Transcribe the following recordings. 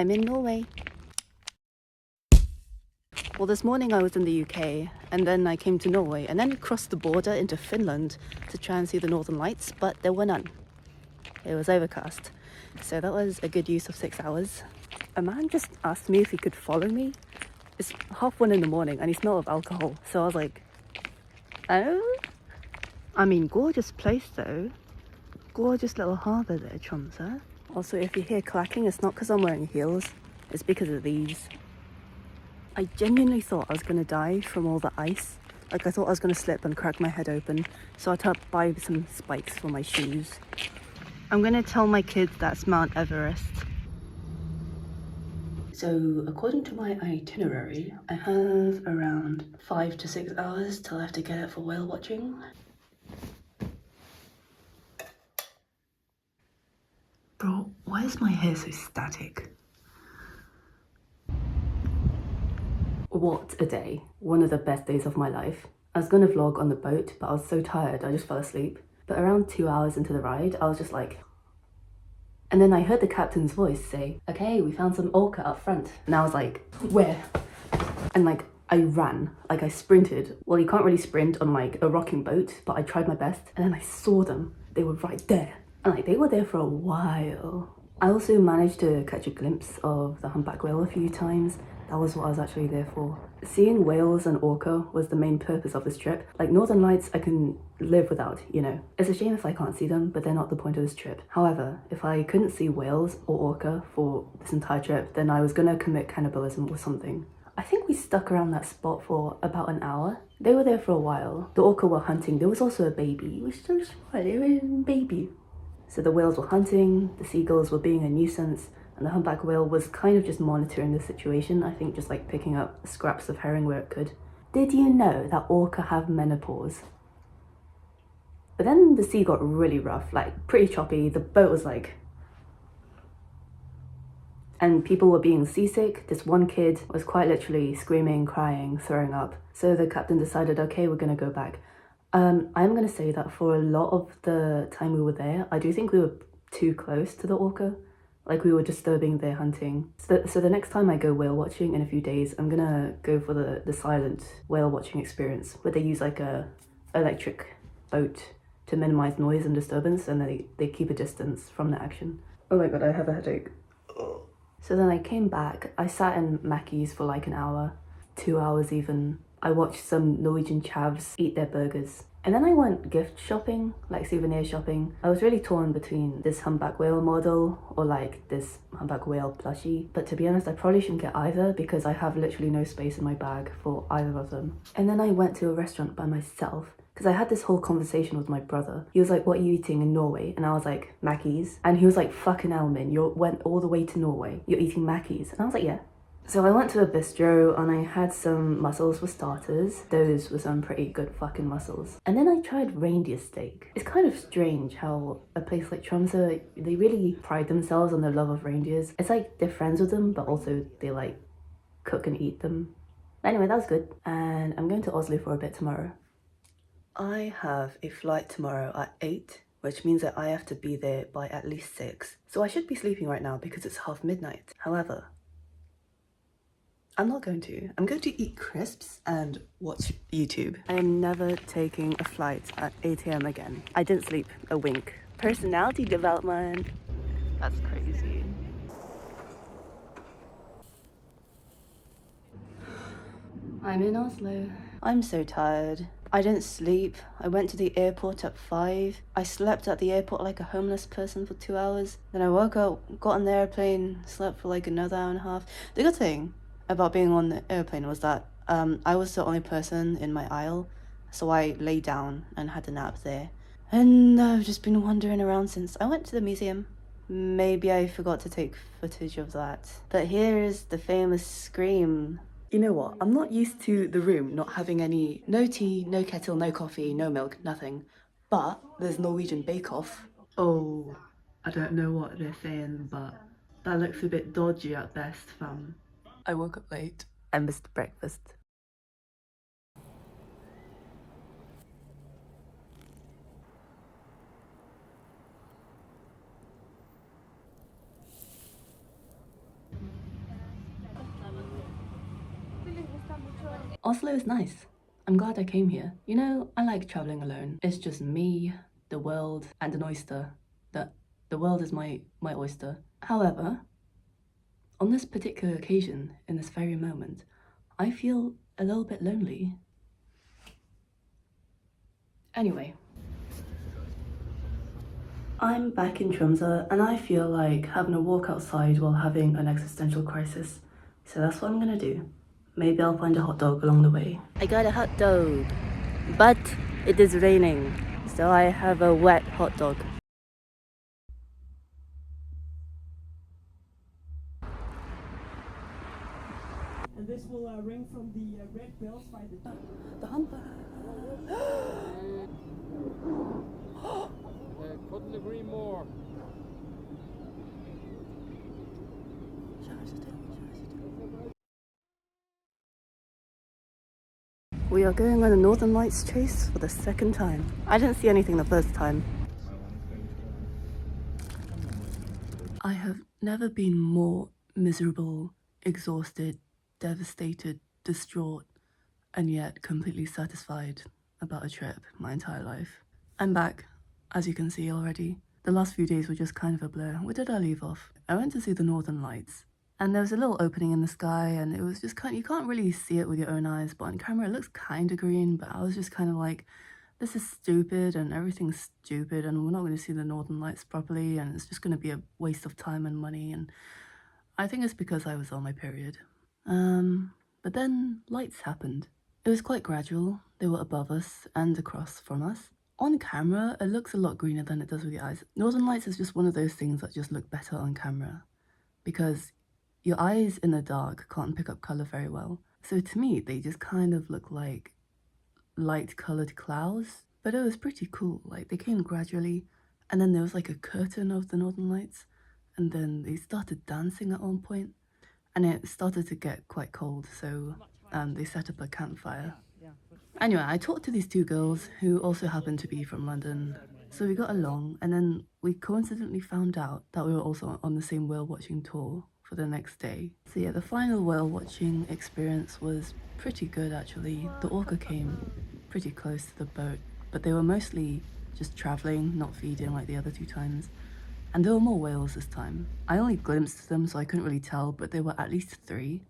I'm in Norway. Well, this morning I was in the UK, and then I came to Norway, and then crossed the border into Finland to try and see the Northern Lights, but there were none. It was overcast. So that was a good use of 6 hours. A man just asked me if he could follow me. It's 1:30 in the morning, and he smelled of alcohol, so I was like, oh? I mean, gorgeous place though. Gorgeous little harbour there, Tromso. Also, if you hear clacking, it's not because I'm wearing heels, it's because of these. I genuinely thought I was going to die from all the ice. Like, I thought I was going to slip and crack my head open, so I had to buy some spikes for my shoes. I'm going to tell my kids that's Mount Everest. So, according to my itinerary, I have around 5 to 6 hours till I have to get up for whale watching. Bro, why is my hair so static? What a day. One of the best days of my life. I was gonna vlog on the boat, but I was so tired I just fell asleep. But around 2 hours into the ride, I was just like... And then I heard the captain's voice say, okay, we found some orca up front. And I was like, where? And like, I ran, like I sprinted. Well, you can't really sprint on like a rocking boat, but I tried my best. And then I saw them. They were right there. And like, they were there for a while. I also managed to catch a glimpse of the humpback whale a few times. That was what I was actually there for. Seeing whales and orca was the main purpose of this trip. Like, Northern Lights I can live without, you know. It's a shame if I can't see them, but they're not the point of this trip. However, if I couldn't see whales or orca for this entire trip, then I was gonna commit cannibalism or something. I think we stuck around that spot for about an hour. They were there for a while. The orca were hunting. There was also a baby, which was what, they were a baby. So the whales were hunting, the seagulls were being a nuisance, and the humpback whale was kind of just monitoring the situation, I think just like picking up scraps of herring where it could. Did you know that orca have menopause? But then the sea got really rough, like pretty choppy. The boat was like... And people were being seasick. This one kid was quite literally screaming, crying, throwing up. So the captain decided, okay, we're gonna go back. I'm gonna say that for a lot of the time we were there, I do think we were too close to the orca. Like, we were disturbing their hunting. So the next time I go whale watching in a few days, I'm gonna go for the silent whale watching experience, where they use like a electric boat to minimize noise and disturbance, and they keep a distance from the action. Oh my god, I have a headache. So then I came back, I sat in Mackey's for like an hour, 2 hours even. I watched some Norwegian chavs eat their burgers. And then I went gift shopping, like souvenir shopping. I was really torn between this humpback whale model or like this humpback whale plushie. But to be honest, I probably shouldn't get either because I have literally no space in my bag for either of them. And then I went to a restaurant by myself because I had this whole conversation with my brother. He was like, what are you eating in Norway? And I was like, Mackey's. And he was like, fucking hell, man, you went all the way to Norway. You're eating Mackey's. And I was like, yeah. So I went to a bistro and I had some mussels for starters. Those were some pretty good fucking mussels. And then I tried reindeer steak. It's kind of strange how a place like Tromso, they really pride themselves on their love of reindeers. It's like they're friends with them, but also they like cook and eat them. Anyway, that was good. And I'm going to Oslo for a bit tomorrow. I have a flight tomorrow at 8, which means that I have to be there by at least 6. So I should be sleeping right now because it's half midnight. However, I'm not going to. I'm going to eat crisps and watch YouTube. I am never taking a flight at 8 AM again. I didn't sleep a wink. Personality development. That's crazy. I'm in Oslo. I'm so tired. I didn't sleep. I went to the airport at 5. I slept at the airport like a homeless person for 2 hours. Then I woke up, got on the airplane, slept for like another hour and a half. The good thing about being on the airplane was that I was the only person in my aisle, so I lay down and had a nap there. And I've just been wandering around since. I went to the museum. Maybe I forgot to take footage of that. But here is the famous scream. You know what? I'm not used to the room not having no tea, no kettle, no coffee, no milk, nothing. But there's Norwegian Bake Off. Oh, I don't know what they're saying, but that looks a bit dodgy at best, fam. I woke up late. I missed breakfast. Oslo is nice. I'm glad I came here. You know, I like traveling alone. It's just me, the world, and an oyster. The world is my oyster. However, on this particular occasion, in this very moment, I feel a little bit lonely. Anyway, I'm back in Tromso and I feel like having a walk outside while having an existential crisis. So that's what I'm gonna do. Maybe I'll find a hot dog along the way. I got a hot dog, but it is raining, so I have a wet hot dog. And this will ring from the red bells by the humpback. Couldn't agree more. We are going on a Northern Lights chase for the second time. I didn't see anything the first time. I have never been more miserable, exhausted, devastated, distraught, and yet completely satisfied about a trip my entire life. I'm back, as you can see already. The last few days were just kind of a blur. Where did I leave off? I went to see the Northern Lights, and there was a little opening in the sky, and it was just you can't really see it with your own eyes, but on camera it looks kind of green, but I was just kind of like, this is stupid and everything's stupid and we're not going to see the Northern Lights properly and it's just going to be a waste of time and money. And I think it's because I was on my period. But then lights happened. It was quite gradual. They were above us and across from us. On camera, it looks a lot greener than it does with your eyes. Northern Lights is just one of those things that just look better on camera because your eyes in the dark can't pick up color very well. So to me, they just kind of look like light colored clouds, but it was pretty cool. Like they came gradually, and then there was like a curtain of the Northern Lights, and then they started dancing at one point, and it started to get quite cold, so they set up a campfire. Anyway, I talked to these two girls who also happened to be from London, so we got along, and then we coincidentally found out that we were also on the same whale watching tour for the next day. So yeah, the final whale watching experience was pretty good actually. The orca came pretty close to the boat, but they were mostly just traveling, not feeding like the other two times. And there were more whales this time. I only glimpsed them, so I couldn't really tell, but there were at least 3.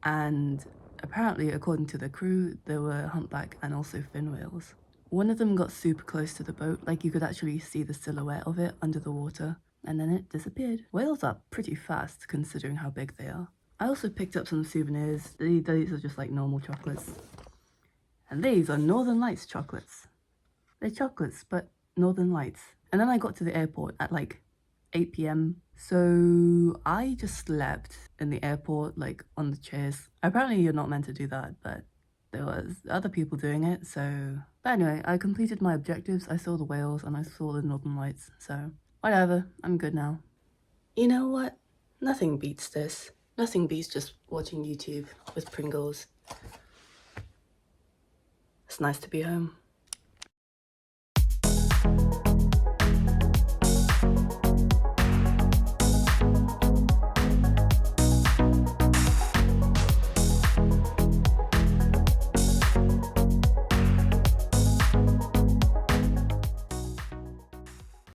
And apparently, according to the crew, there were humpback and also fin whales. One of them got super close to the boat, like you could actually see the silhouette of it under the water, and then it disappeared. Whales are pretty fast considering how big they are. I also picked up some souvenirs. These are just like normal chocolates. And these are Northern Lights chocolates. They're chocolates, but Northern Lights. And then I got to the airport at like 8 p.m. So I just slept in the airport, like on the chairs. Apparently you're not meant to do that, but there was other people doing it, so... But anyway, I completed my objectives. I saw the whales and I saw the Northern Lights, so whatever, I'm good now. You know what? Nothing beats this. Nothing beats just watching YouTube with Pringles. It's nice to be home.